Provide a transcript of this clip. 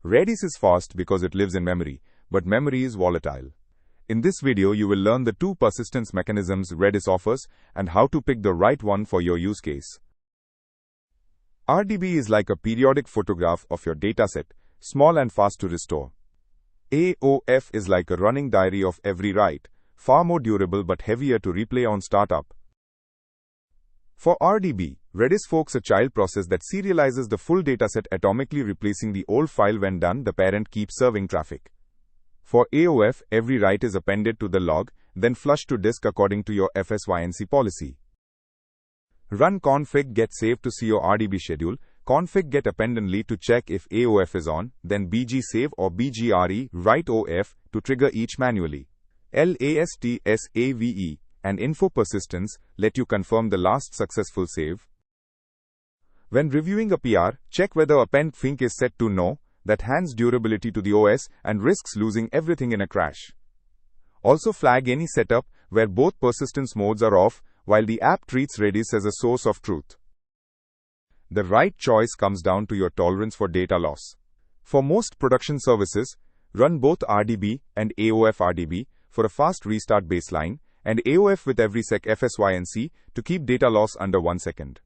Redis is fast because it lives in memory, but memory is volatile. In this video, you will learn the two persistence mechanisms Redis offers and how to pick the right one for your use case. RDB is like a periodic photograph of your dataset, small and fast to restore. AOF is like a running diary of every write, far more durable but heavier to replay on startup. For RDB, Redis forks a child process that serializes the full dataset, atomically replacing the old file. When done, the parent keeps serving traffic. For AOF, every write is appended to the log, then flushed to disk according to your FSYNC policy. Run config get save to see your RDB schedule, config get append to check if AOF is on, then bg save or bgre write OF to trigger each manually. LAST/SAVE and info persistence let you confirm the last successful save. When reviewing a PR, check whether appendfsync is set to no, that hands durability to the OS and risks losing everything in a crash. Also flag any setup where both persistence modes are off, while the app treats Redis as a source of truth. The right choice comes down to your tolerance for data loss. For most production services, run both RDB and AOF RDB for a fast restart baseline, and AOF with everysec FSYNC to keep data loss under 1 second.